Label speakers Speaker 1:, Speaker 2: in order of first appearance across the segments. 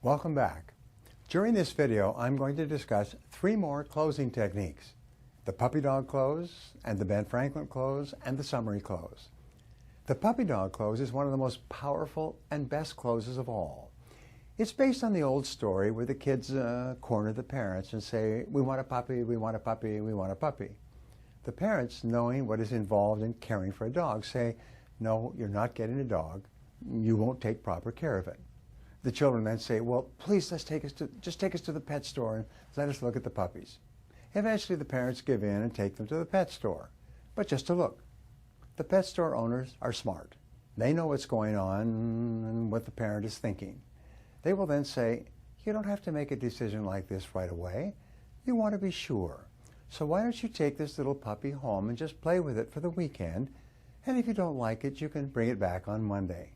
Speaker 1: Welcome back. During this video, I'm going to discuss 3 more closing techniques: the puppy dog close, and the Ben Franklin close, and the summary close. The puppy dog close is one of the most powerful and best closes of all. It's based on the old story where the kids corner the parents and say, "We want a puppy, we want a puppy, we want a puppy." The parents, knowing what is involved in caring for a dog, say, "No, you're not getting a dog. You won't take proper care of it." The children then say, "Well, please, just take us to the pet store and let us look at the puppies." Eventually, the parents give in and take them to the pet store, but just to look. The pet store owners are smart. They know what's going on and what the parent is thinking. They will then say, "You don't have to make a decision like this right away. You want to be sure. So why don't you take this little puppy home and just play with it for the weekend, and if you don't like it, you can bring it back on Monday."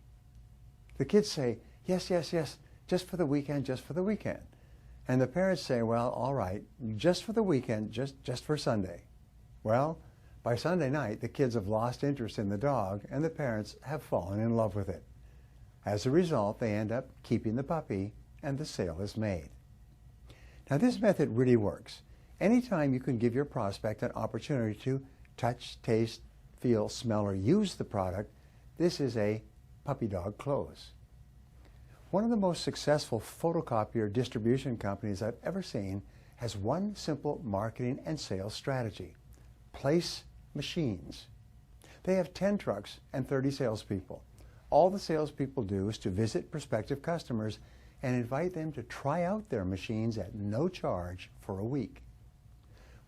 Speaker 1: The kids say, "Yes, yes, yes, just for the weekend, just for the weekend." And the parents say, "Well, all right, just for the weekend, just for Sunday." Well, by Sunday night, the kids have lost interest in the dog, and the parents have fallen in love with it. As a result, they end up keeping the puppy, and the sale is made. Now, this method really works. Anytime you can give your prospect an opportunity to touch, taste, feel, smell, or use the product, this is a puppy dog close. One of the most successful photocopier distribution companies I've ever seen has one simple marketing and sales strategy: place machines. They have 10 trucks and 30 salespeople. All the salespeople do is to visit prospective customers and invite them to try out their machines at no charge for a week.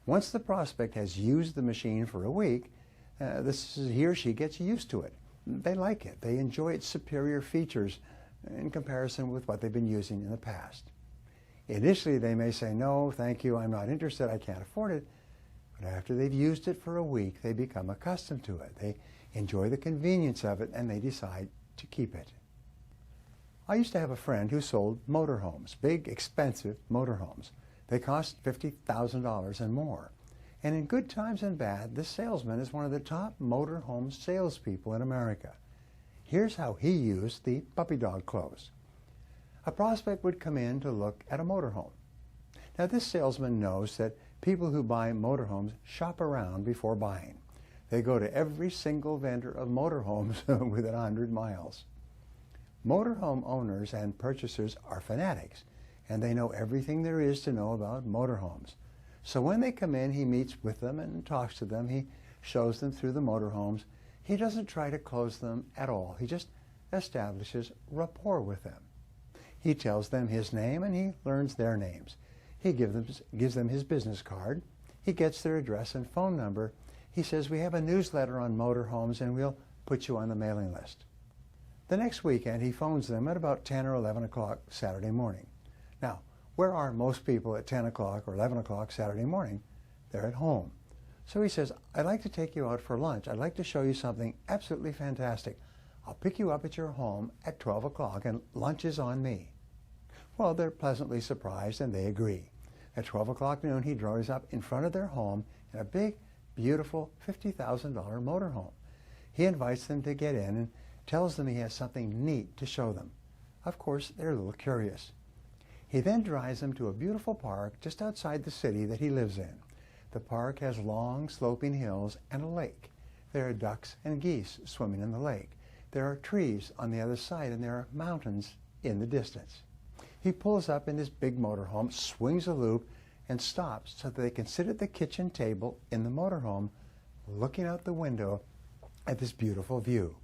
Speaker 1: Once the prospect has used the machine for a week, he or she gets used to it. They like it. They enjoy its superior features in comparison with what they've been using in the past. Initially, they may say, "No, thank you, I'm not interested, I can't afford it." But after they've used it for a week, they become accustomed to it. They enjoy the convenience of it, and they decide to keep it. I used to have a friend who sold motorhomes, big, expensive motorhomes. They cost $50,000 and more. And in good times and bad, this salesman is one of the top motorhome salespeople in America. Here's how he used the puppy dog close. A prospect would come in to look at a motorhome. Now, this salesman knows that people who buy motorhomes shop around before buying. They go to every single vendor of motorhomes within 100 miles. Motorhome owners and purchasers are fanatics, and they know everything there is to know about motorhomes. So when they come in, he meets with them and talks to them. He shows them through the motorhomes. He doesn't try to close them at all. He just establishes rapport with them. He tells them his name, and he learns their names. He gives them his business card. He gets their address and phone number. He says, "We have a newsletter on motorhomes, and we'll put you on the mailing list." The next weekend, he phones them at about 10 or 11 o'clock Saturday morning. Now, where are most people at 10 o'clock or 11 o'clock Saturday morning? They're at home. So he says, "I'd like to take you out for lunch. I'd like to show you something absolutely fantastic. I'll pick you up at your home at 12 o'clock, and lunch is on me." Well, they're pleasantly surprised, and they agree. At 12 o'clock noon, he drives up in front of their home in a big, beautiful $50,000 motorhome. He invites them to get in and tells them he has something neat to show them. Of course, they're a little curious. He then drives them to a beautiful park just outside the city that he lives in. The park has long, sloping hills and a lake. There are ducks and geese swimming in the lake. There are trees on the other side, and there are mountains in the distance. He pulls up in this big motorhome, swings a loop, and stops so that they can sit at the kitchen table in the motorhome, looking out the window at this beautiful view.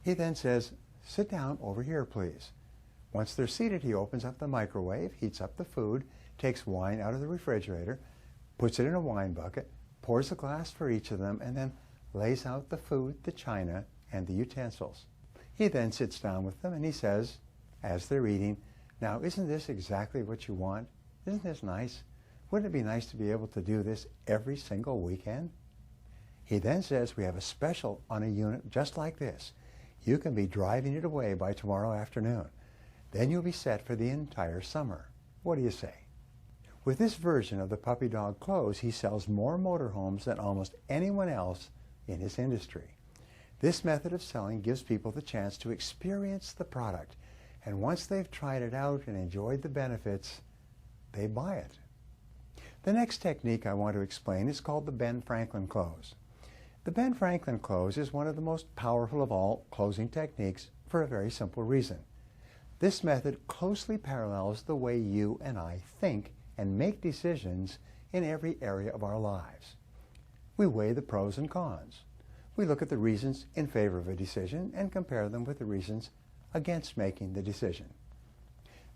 Speaker 1: He then says, "Sit down over here, please." Once they're seated, he opens up the microwave, heats up the food, takes wine out of the refrigerator, puts it in a wine bucket, pours a glass for each of them, and then lays out the food, the china, and the utensils. He then sits down with them, and he says, as they're eating, "Now, isn't this exactly what you want? Isn't this nice? Wouldn't it be nice to be able to do this every single weekend?" He then says, "We have a special on a unit just like this. You can be driving it away by tomorrow afternoon. Then you'll be set for the entire summer. What do you say?" With this version of the puppy dog close, he sells more motorhomes than almost anyone else in his industry. This method of selling gives people the chance to experience the product And once they've tried it out and enjoyed the benefits, they buy it. The next technique I want to explain is called the Ben Franklin close. The Ben Franklin close is one of the most powerful of all closing techniques for a very simple reason. This method closely parallels the way you and I think and make decisions in every area of our lives. We weigh the pros and cons. We look at the reasons in favor of a decision and compare them with the reasons against making the decision.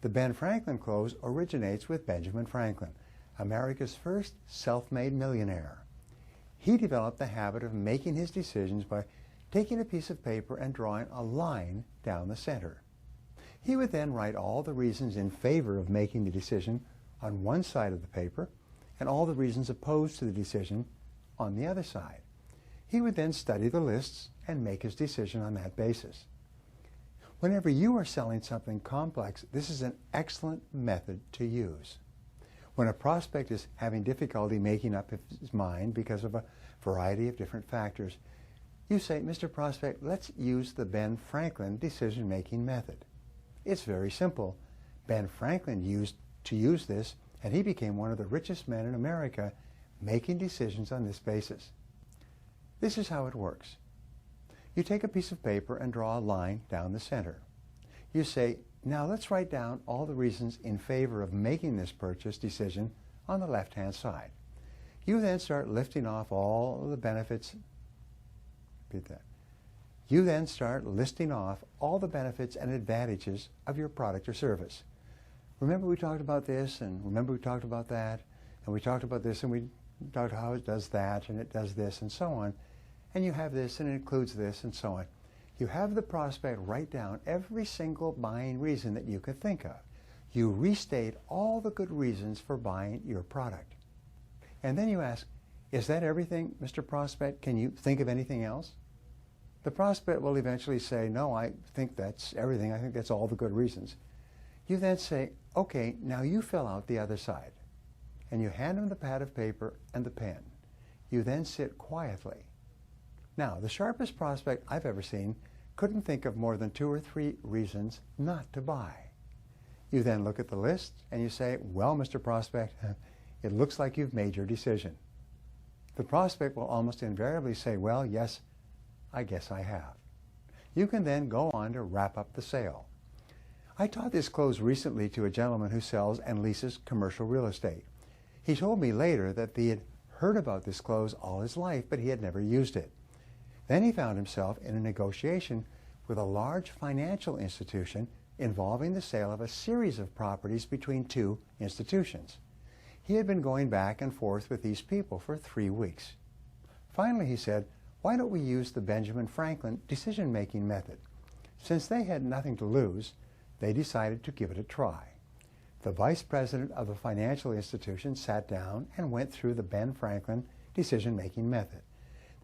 Speaker 1: The Ben Franklin close originates with Benjamin Franklin, America's first self-made millionaire. He developed the habit of making his decisions by taking a piece of paper and drawing a line down the center. He would then write all the reasons in favor of making the decision on one side of the paper and all the reasons opposed to the decision on the other side. He would then study the lists and make his decision on that basis. Whenever you are selling something complex, this is an excellent method to use. When a prospect is having difficulty making up his mind because of a variety of different factors, you say, "Mr. Prospect, let's use the Ben Franklin decision-making method." It's very simple. Ben Franklin used this, and he became one of the richest men in America making decisions on this basis. This is how it works. You take a piece of paper and draw a line down the center. You say, "Now let's write down all the reasons in favor of making this purchase decision on the left-hand side." You then start listing off all the benefits. Repeat that. You then start listing off all the benefits and advantages of your product or service. Remember we talked about this, and remember we talked about that, and we talked about this, and we talked how it does that, and it does this, and so on. And you have this, and it includes this, and so on. You have the prospect write down every single buying reason that you could think of. You restate all the good reasons for buying your product. And then you ask, "Is that everything, Mr. Prospect? Can you think of anything else?" The prospect will eventually say, "No, I think that's everything. I think that's all the good reasons." You then say, "Okay, now you fill out the other side." And you hand him the pad of paper and the pen. You then sit quietly. Now, the sharpest prospect I've ever seen couldn't think of more than 2 or 3 reasons not to buy. You then look at the list and you say, "Well, Mr. Prospect, it looks like you've made your decision." The prospect will almost invariably say, "Well, yes, I guess I have." You can then go on to wrap up the sale. I taught this close recently to a gentleman who sells and leases commercial real estate. He told me later that he had heard about this close all his life, but he had never used it. Then he found himself in a negotiation with a large financial institution involving the sale of a series of properties between 2 institutions. He had been going back and forth with these people for 3 weeks. Finally, he said, "Why don't we use the Benjamin Franklin decision-making method?" Since they had nothing to lose, they decided to give it a try. The vice president of the financial institution sat down and went through the Ben Franklin decision-making method.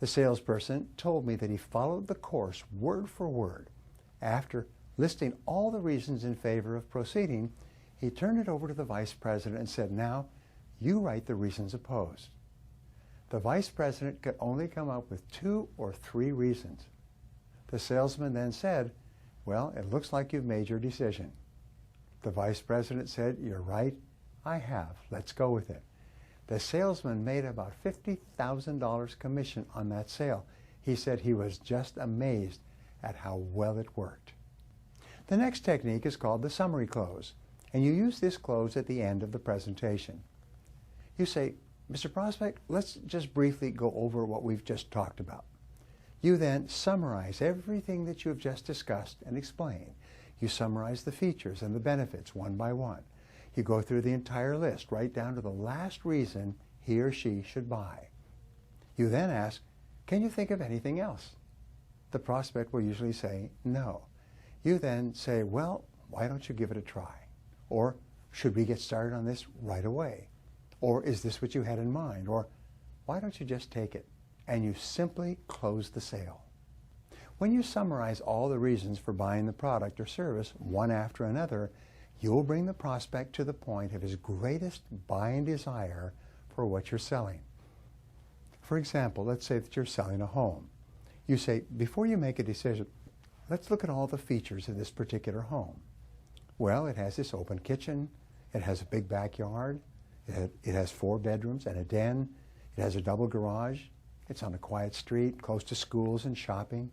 Speaker 1: The salesperson told me that he followed the course word for word. After listing all the reasons in favor of proceeding, he turned it over to the vice president and said, "Now, you write the reasons opposed." The vice president could only come up with 2 or 3 reasons. The salesman then said, "Well, it looks like you've made your decision." The vice president said, "You're right, I have. Let's go with it." The salesman made about $50,000 commission on that sale. He said he was just amazed at how well it worked. The next technique is called the summary close, and you use this close at the end of the presentation. You say, "Mr. Prospect, let's just briefly go over what we've just talked about." You then summarize everything that you have just discussed and explained. You summarize the features and the benefits one by one. You go through the entire list, right down to the last reason he or she should buy. You then ask, "Can you think of anything else?" The prospect will usually say, "No." You then say, "Well, why don't you give it a try?" Or, "Should we get started on this right away?" Or, "Is this what you had in mind?" Or, "Why don't you just take it?" And you simply close the sale. When you summarize all the reasons for buying the product or service one after another, you'll bring the prospect to the point of his greatest buying desire for what you're selling. For example, let's say that you're selling a home. You say, "Before you make a decision, let's look at all the features of this particular home." Well, it has this open kitchen. It has a big backyard. It has 4 bedrooms and a den. It has a double garage. It's on a quiet street, close to schools and shopping.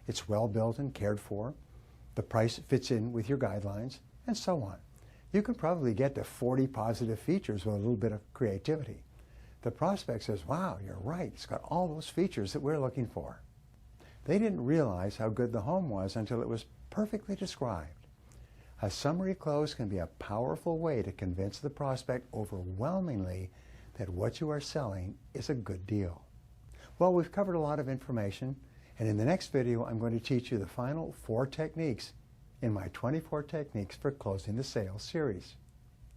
Speaker 1: It's well built and cared for. The price fits in with your guidelines, and so on. You can probably get to 40 positive features with a little bit of creativity. The prospect says, wow, you're right. It's got all those features that we're looking for. They didn't realize how good the home was until it was perfectly described. A summary close can be a powerful way to convince the prospect overwhelmingly that what you are selling is a good deal. Well, we've covered a lot of information, and in the next video, I'm going to teach you the final 4 techniques in my 24 Techniques for Closing the Sale series.